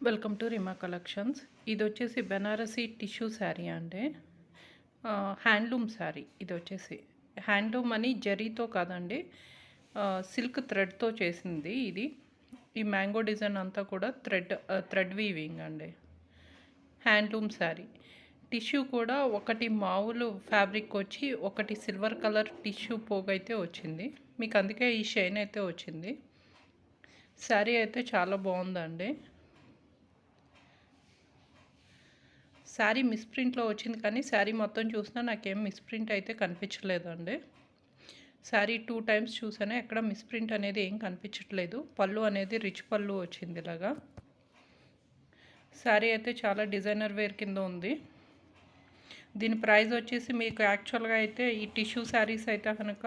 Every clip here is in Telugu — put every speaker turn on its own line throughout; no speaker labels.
Welcome to రిమా collections. ఇది వచ్చేసి బెనారసీ టిష్యూ శారీ అండి. హ్యాండ్లూమ్ శారీ. ఇది వచ్చేసి హ్యాండ్లూమ్ అని జరీతో కాదండి, సిల్క్ థ్రెడ్తో చేసింది ఇది. ఈ మ్యాంగో డిజైన్ అంతా కూడా థ్రెడ్ వీవింగ్ అండి. హ్యాండ్లూమ్ శారీ. టిష్యూ కూడా ఒకటి మామూలు ఫ్యాబ్రిక్ వచ్చి ఒకటి సిల్వర్ కలర్ టిష్యూ పోగైతే వచ్చింది. మీకు అందుకే ఈ షైన్ అయితే వచ్చింది. శారీ అయితే చాలా బాగుందండి. శారీ మిస్ప్రింట్లో వచ్చింది, కానీ శారీ మొత్తం చూసినా నాకేం మిస్ప్రింట్ అయితే కనిపించలేదండి. శారీ 2 టైమ్స్ చూసానే ఎక్కడ మిస్ప్రింట్ అనేది ఏం కనిపించట్లేదు. పళ్ళు అనేది రిచ్ పళ్ళు వచ్చింది ఇలాగా. శారీ అయితే చాలా డిజైనర్ వేర్ కింద ఉంది. దీని ప్రైస్ వచ్చేసి మీకు యాక్చువల్గా అయితే ఈ టిష్యూ శారీస్ అయితే కనుక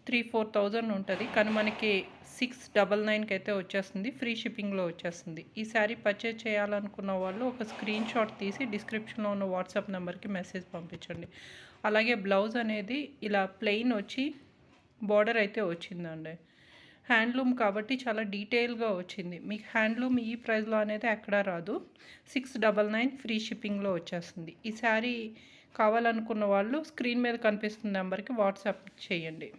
3-4,000 ఉంటుంది, కానీ మనకి 699కి అయితే వచ్చేస్తుంది. ఫ్రీ షిప్పింగ్లో వచ్చేస్తుంది. ఈ శారీ పర్చేజ్ చేయాలనుకున్న వాళ్ళు ఒక స్క్రీన్ షాట్ తీసి డిస్క్రిప్షన్లో ఉన్న వాట్సాప్ నెంబర్కి మెసేజ్ పంపించండి. అలాగే బ్లౌజ్ అనేది ఇలా ప్లెయిన్ వచ్చి బార్డర్ అయితే వచ్చిందండి. హ్యాండ్లూమ్ కాబట్టి చాలా డీటెయిల్గా వచ్చింది. మీకు హ్యాండ్లూమ్ ఈ ప్రైస్లో అనేది ఎక్కడా రాదు. 699 ఫ్రీ షిప్పింగ్లో వచ్చేస్తుంది. ఈ శారీ కావాలనుకున్న వాళ్ళు స్క్రీన్ మీద కనిపిస్తున్న నెంబర్కి వాట్సాప్ చేయండి.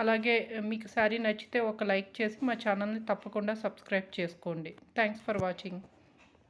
అలాగే మీకు శారీ నచ్చితే ఒక లైక్ చేసి మా ఛానల్ని తప్పకుండా సబ్స్క్రైబ్ చేసుకోండి. Thanks for watching.